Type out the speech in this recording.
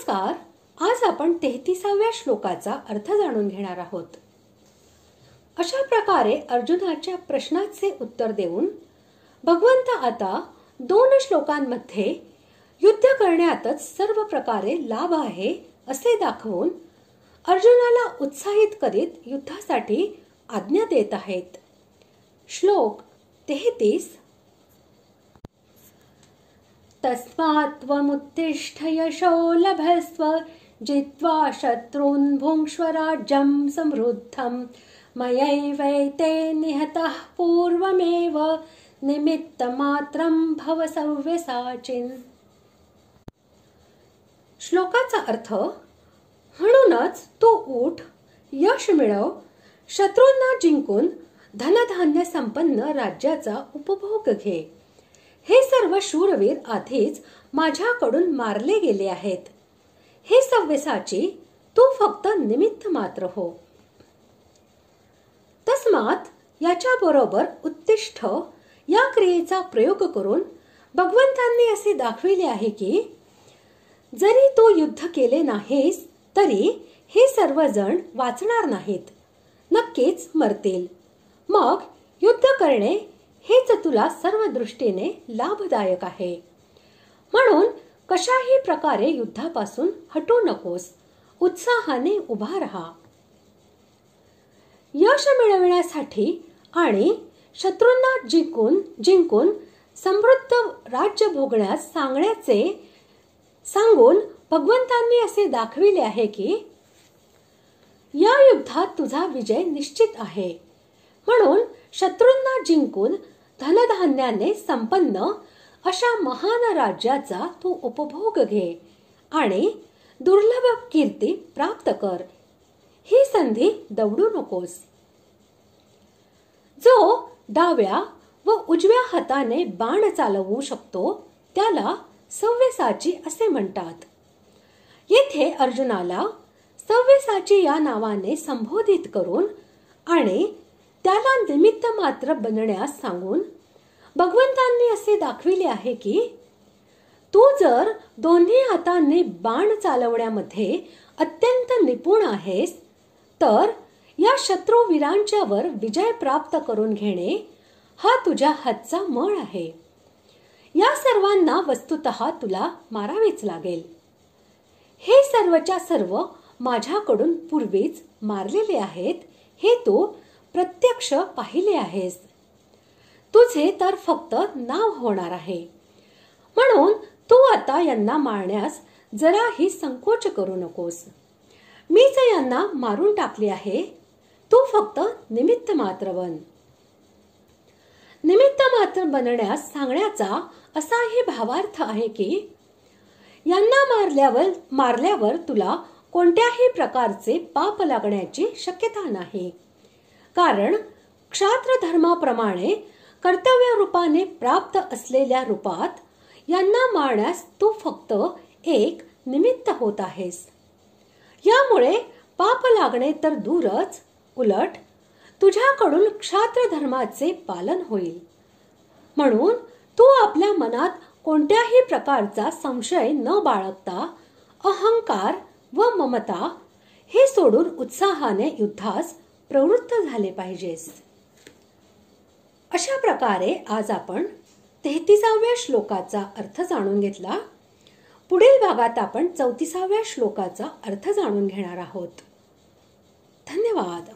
नमस्कार. आज आपण 33व्या श्लोकाचा अर्थ जाणून घेणार आहोत. अशा प्रकारे अर्जुनाच्या प्रश्नाचे उत्तर देऊन भगवंत आता 2 श्लोकांमध्ये युद्ध करण्यातच सर्व प्रकारे लाभ आहे असे दाखवून अर्जुनाला उत्साहित करीत युद्धासाठी आज्ञा देत आहेत. श्लोक 33. तस्मात् त्वमुत्तिष्ठ यशो लभस्व जित्वा शत्रून् भुङ्क्ष्व राज्यं समृद्धं मयैवैते निहतः पूर्वमेव निमित्तमात्रं भव सव्यसाचिन्. श्लोकाचा अर्थ, म्हणूनच तू उठ, यश मिळव, शत्रूंना जिंकून धनधान्य संपन्न राज्याचा उपभोग घे. हे सर्व शूरवीर आधीच माझ्याकडून मारले गेले आहेत. हे सव्यसाची, तू फक्त निमित्त मात्र हो. तस्मात याच्या बरोबर उत्तिष्ठ या क्रियेचा प्रयोग करून भगवंतांनी असे दाखविले आहे की जरी तू युद्ध केले नाहीस तरी हे सर्वजण वाचणार नाहीत, नक्कीच मरतील. मग युद्ध करणे हेच तुला सर्व दृष्टीने लाभदायक आहे. म्हणून कशाही प्रकारे युद्धापासून हटू नकोस, उत्साहाने उभा राहा. यश मिळवण्यासाठी आणि शत्रूंना जिंकून समृद्ध राज्य भोगण्यास सांगून भगवंतांनी असे दाखविले आहे की या युद्धात तुझा विजय निश्चित आहे. म्हणून शत्रूंना जिंकून धनधान्याने संपन्न अशा महान राज्याचा तू उपभोग घे आणि दुर्लभ कीर्ती प्राप्त कर. ही संधी दवडू नकोस. जो डाव्या व उजव्या हाताने बाण चालवू शकतो त्याला सव्यसाची असे म्हणतात. येथे अर्जुनाला सव्यसाची या नावाने संबोधित करून आणि त्याला निमित्त मात्र बनण्यास सांगून भगवंतांनी असे दाखविले आहे की तू जर दोन्ही हातांनी बाण चालवण्यामध्ये अत्यंत निपुण आहेस तर या शत्रूवीरांच्या वर विजय प्राप्त करून घेणे हा तुझ्या हातचा मळ आहे. या सर्वांना वस्तुतः तुला मारावेच लागेल. हे सर्वच्या सर्व माझ्याकडून पूर्वीच मारलेले आहेत हे तू प्रत्यक्ष पाहिले आहेस. तुझे तर फक्त नाव होणार आहे. म्हणून तू आता यांना मारण्यास जराही संकोच करू नकोस. मीच यांना मारून टाकले आहे. तू फक्त निमित्त मात्र बन. निमित्त मात्र बनण्यास सांगण्याचा असाही भावार्थ आहे की यांना मारल्यावर तुला कोणत्याही प्रकारचे पाप लागण्याची शक्यता नाही. कारण क्षात्र धर्माप्रमाणे कर्तव्य रूपाने प्राप्त असलेल्या रूपात यांना मारण्यास तू फक्त एक निमित्त होत आहेस. यामुळे पाप लागणे तर दूरच, उलट तुझ्याकडून क्षात्र धर्माचे पालन होईल. म्हणून तू आपल्या मनात कोणत्याही प्रकारचा संशय न बाळगता अहंकार व ममता हे सोडून उत्साहाने युद्धास प्रवृत्त झाले पाहिजेस. अशा प्रकारे आज आपण 33व्या श्लोकाचा अर्थ जाणून घेतला. पुढील भागात आपण 34व्या श्लोकाचा अर्थ जाणून घेणार आहोत. धन्यवाद.